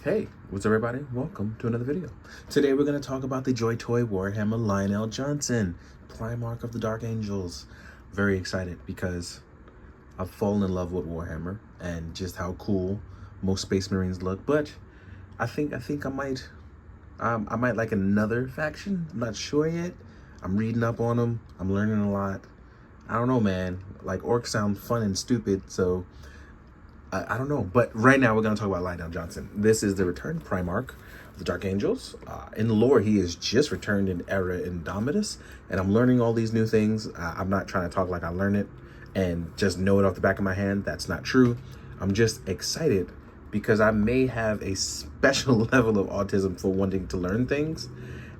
Hey, what's up everybody? Welcome to another video. Today we're going to talk about the Joytoy Warhammer Lionel Johnson, Primarch of the Dark Angels. Very excited because I've fallen in love with Warhammer and just how cool most Space Marines look. But I think I might like another faction. I'm not sure yet. I'm reading up on them. I'm learning a lot. I don't know, man. Like, orcs sound fun and stupid, so I don't know. But right now we're going to talk about Lionel Johnson. This is the returned Primarch of the Dark Angels. In the lore, he is just returned in Era Indomitus, and I'm learning all these new things. I'm not trying to talk like I learned it and just know it off the back of my hand. That's not true. I'm just excited because I may have a special level of autism for wanting to learn things,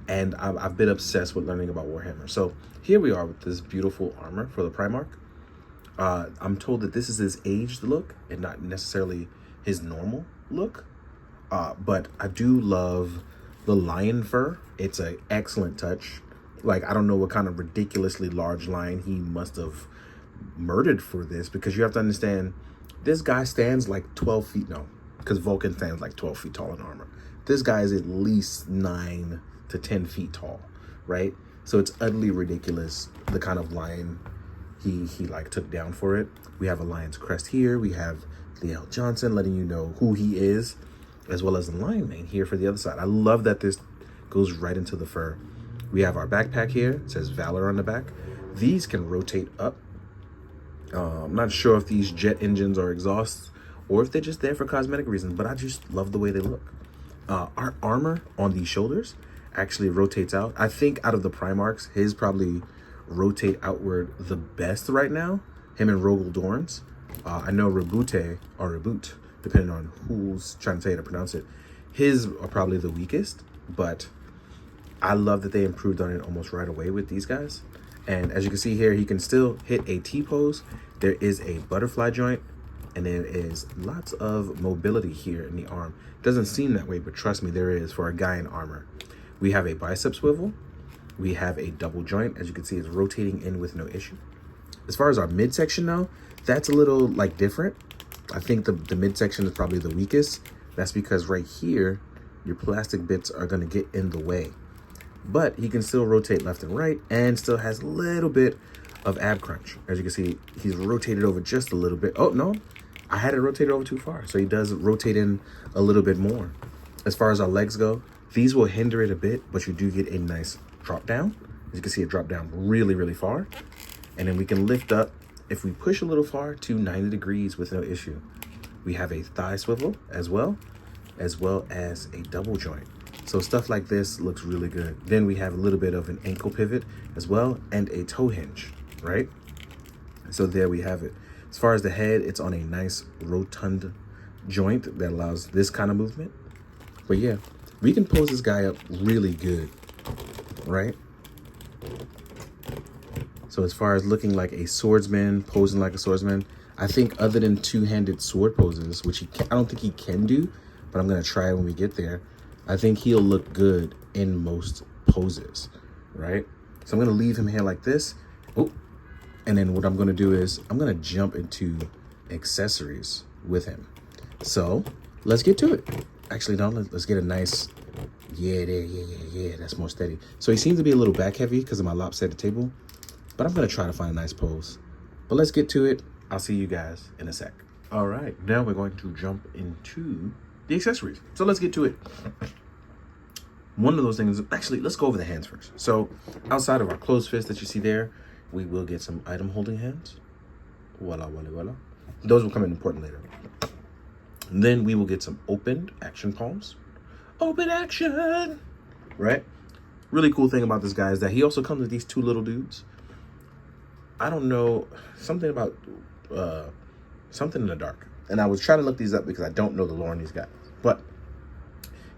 and I've been obsessed with learning about Warhammer. So here we are with this beautiful armor for the Primarch. I'm told that this is his aged look and not necessarily his normal look. But I do love the lion fur. It's an excellent touch. Like, I don't know what kind of ridiculously large lion he must have murdered for this, because you have to understand, this guy stands like 12 feet, no, because Vulcan stands like 12 feet tall in armor. This guy is at least 9 to 10 feet tall, right? So it's utterly ridiculous, the kind of lion he like took down for it. We have a lion's crest here. We have Lionel Johnson letting you know who he is, as well as the lion mane here for the other side. I love that this goes right into the fur. We have our backpack here. It says Valor on the back. These can rotate up. I'm not sure if these jet engines are exhausts or if they're just there for cosmetic reasons, but I just love the way they look. Our armor on these shoulders actually rotates out. I think out of the Primarchs, his probably rotate outward the best right now. Him and Rogel Dorn's. I know Reboot, or Reboot, depending on who's trying to say it or pronounce it, his are probably the weakest, but I love that they improved on it almost right away with these guys. And as you can see here, he can still hit a T-pose. There is a butterfly joint, and there is lots of mobility here in the arm. Doesn't seem that way, but trust me, there is for a guy in armor. We have a bicep swivel. We have a double joint. As you can see, it's rotating in with no issue. As far as our midsection though, that's a little like different. I think the midsection is probably the weakest. That's because right here, your plastic bits are gonna get in the way. But he can still rotate left and right and still has a little bit of ab crunch. As you can see, he's rotated over just a little bit. Oh no, I had it rotated over too far. So he does rotate in a little bit more. As far as our legs go, these will hinder it a bit, but you do get a nice drop down. As you can see, it dropped down really, really far. And then we can lift up, if we push a little far, to 90 degrees with no issue. We have a thigh swivel as well as a double joint. So stuff like this looks really good. Then we have a little bit of an ankle pivot as well, and a toe hinge, right? So there we have it. As far as the head, it's on a nice rotund joint that allows this kind of movement. But yeah, we can pose this guy up really good, right? So as far as looking like a swordsman, posing like a swordsman, I think other than two-handed sword poses, which I don't think he can do, but I'm gonna try it when we get there. I think he'll look good in most poses, right? So I'm gonna leave him here like this. Oh, and then what I'm gonna do is I'm gonna jump into accessories with him. So let's get to it. Actually, no, let's get a nice, yeah, there, yeah, that's more steady. So he seems to be a little back heavy because of my lopsided table, but I'm gonna try to find a nice pose. But let's get to it. I'll see you guys in a sec. All right, now we're going to jump into the accessories. So let's get to it. One of those things, actually, let's go over the hands first. So outside of our closed fist that you see there, we will get some item holding hands. Voila, voila, voila. Those will come in important later. And then we will get some opened action palms. Open action, right? Really cool thing about this guy is that he also comes with these two little dudes. I don't know, something about something in the dark. And I was trying to look these up because I don't know the lore on these guys. But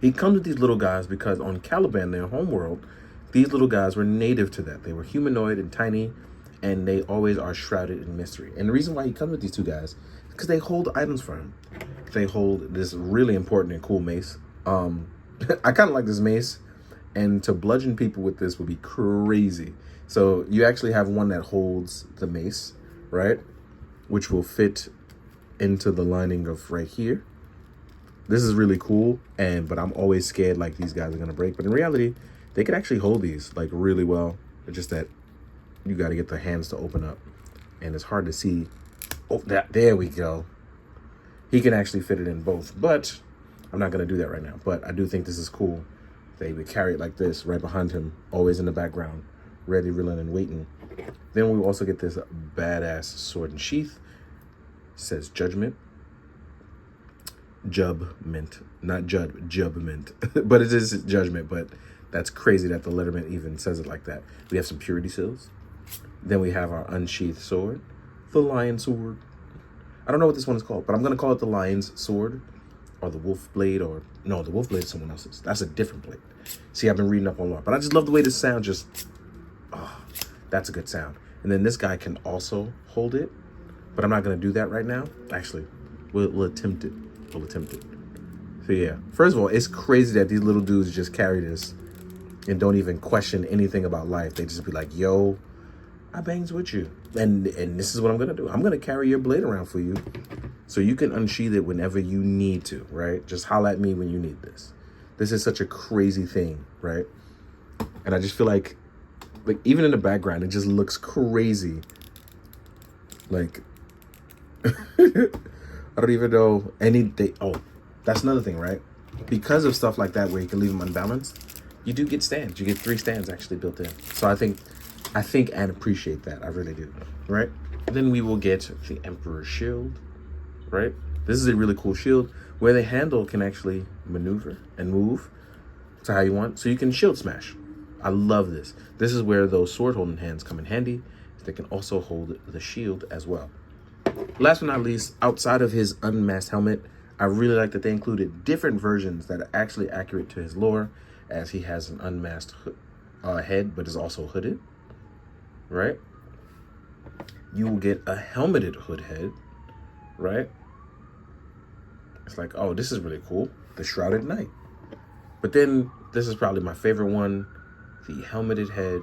he comes with these little guys because on Caliban, their homeworld, these little guys were native to that. They were humanoid and tiny, and they always are shrouded in mystery. And the reason why he comes with these two guys is because they hold items for him. They hold this really important and cool mace. I kind of like this mace, and to bludgeon people with this would be crazy. So you actually have one that holds the mace, right? Which will fit into the lining of right here. This is really cool, but I'm always scared like these guys are gonna break. But in reality, they can actually hold these like really well. It's just that you got to get the hands to open up, and it's hard to see. Oh, there we go. He can actually fit it in both, but I'm not gonna do that right now. But I do think this is cool. They would carry it like this right behind him, always in the background, ready, willing, and waiting. Then we also get this badass sword and sheath. It says Judgment. Jubment, not Jubment, but it is Judgment. But that's crazy that the letterman even says it like that. We have some purity seals. Then we have our unsheathed sword, the lion sword. I don't know what this one is called, but I'm gonna call it the lion's sword, or the wolf blade, or no, the wolf blade is someone else's. That's a different blade. See, I've been reading up on lore, but I just love the way this sound just. Oh, that's a good sound. And then this guy can also hold it, but I'm not gonna do that right now. Actually, we'll attempt it. We'll attempt it. So yeah, first of all, it's crazy that these little dudes just carry this and don't even question anything about life. They just be like, yo, I bangs with you. And this is what I'm gonna do. I'm gonna carry your blade around for you so you can unsheath it whenever you need to, right? Just holler at me when you need this. This is such a crazy thing, right? And I just feel like even in the background, it just looks crazy. Like, I don't even know anything. Oh, that's another thing, right? Because of stuff like that where you can leave them unbalanced, you do get stands. You get 3 stands actually built in. So I think and appreciate that. I really do, right? Then we will get the Emperor's Shield, right? This is a really cool shield where the handle can actually maneuver and move to how you want. So you can shield smash. I love this. This is where those sword holding hands come in handy. They can also hold the shield as well. Last but not least, outside of his unmasked helmet, I really like that they included different versions that are actually accurate to his lore, as he has an unmasked head, but is also hooded, right? You will get a helmeted hood head, right? It's like, oh, this is really cool. The Shrouded Knight. But then, this is probably my favorite one, the helmeted head.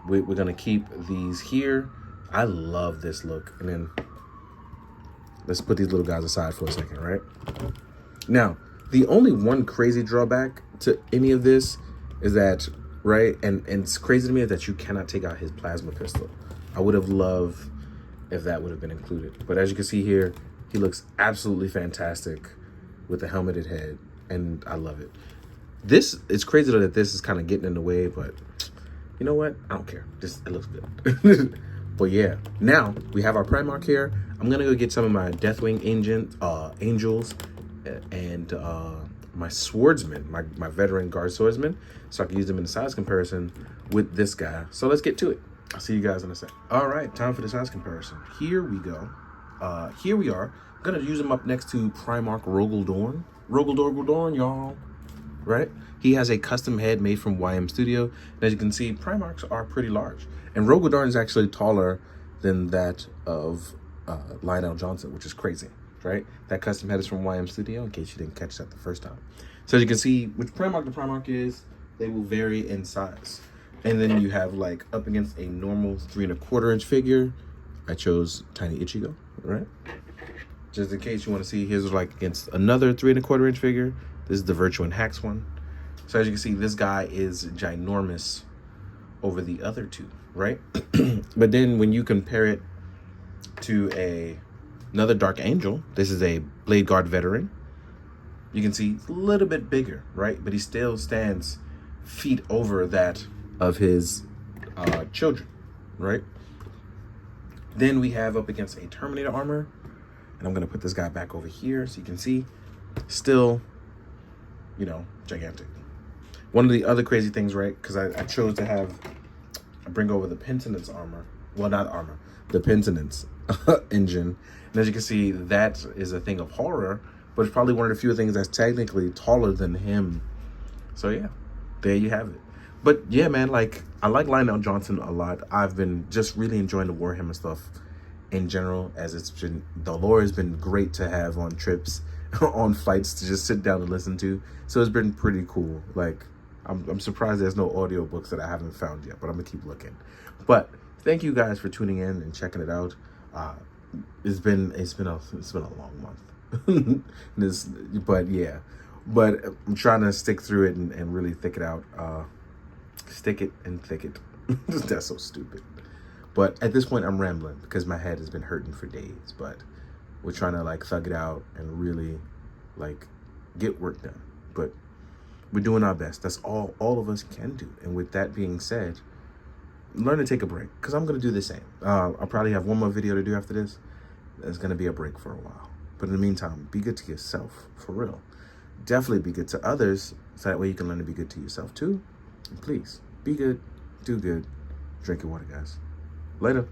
We're going to keep these here. I love this look. And then let's put these little guys aside for a second, right? Now, the only one crazy drawback to any of this is that, right, and it's crazy to me that you cannot take out his plasma pistol. I would have loved if that would have been included. But as you can see here, he looks absolutely fantastic with the helmeted head, and I love it. It's crazy though that this is kind of getting in the way, but you know what? I don't care. It looks good. But yeah, now we have our Primarch here. I'm gonna go get some of my Deathwing angels and my swordsman, my veteran guard swordsman, so I can use them in the size comparison with this guy. So let's get to it. I'll see you guys in a sec. All right, time for the size comparison. Here we go. Here we are. I'm gonna use him up next to Primarch Rogaldorn. Rogaldorn, y'all. Right? He has a custom head made from YM Studio. And as you can see, Primarchs are pretty large. And Rogaldorn is actually taller than that of Lionel Johnson, which is crazy, right? That custom head is from YM Studio, in case you didn't catch that the first time. So as you can see, which Primarch the Primarch is, they will vary in size. And then you have like up against a normal 3 1/4 inch figure. I chose Tiny Ichigo, right? Just in case you want to see, here's like against another 3 1/4 inch figure. This is the Virtue and Hax one. So as you can see, this guy is ginormous over the other two, right? But then when you compare it to another Dark Angel, this is a Blade Guard veteran. You can see it's a little bit bigger, right? But he still stands feet over that of his children, right? Then we have up against a Terminator armor. And I'm going to put this guy back over here so you can see. Still, you know, gigantic. One of the other crazy things, right? Because I chose to bring over the Penitence armor. Well, not armor. The Penitence engine. And as you can see, that is a thing of horror. But it's probably one of the few things that's technically taller than him. So yeah, there you have it. But yeah, man, like, I like Lionel Johnson a lot. I've been just really enjoying the Warhammer stuff in general, as the lore has been great to have on trips, on flights to just sit down and listen to. So it's been pretty cool. Like, I'm surprised there's no audiobooks that I haven't found yet, but I'm gonna keep looking. But thank you guys for tuning in and checking it out. It's been a long month. But yeah, but I'm trying to stick through it and really thick it out. Stick it and thick it. That's so stupid. But at this point, I'm rambling because my head has been hurting for days. But we're trying to like thug it out and really like get work done. But we're doing our best. That's all of us can do. And with that being said, learn to take a break because I'm going to do the same. I'll probably have one more video to do after this. There's going to be a break for a while. But in the meantime, be good to yourself, for real. Definitely be good to others, so that way you can learn to be good to yourself too. And please, be good, do good, drink your water, guys. Later.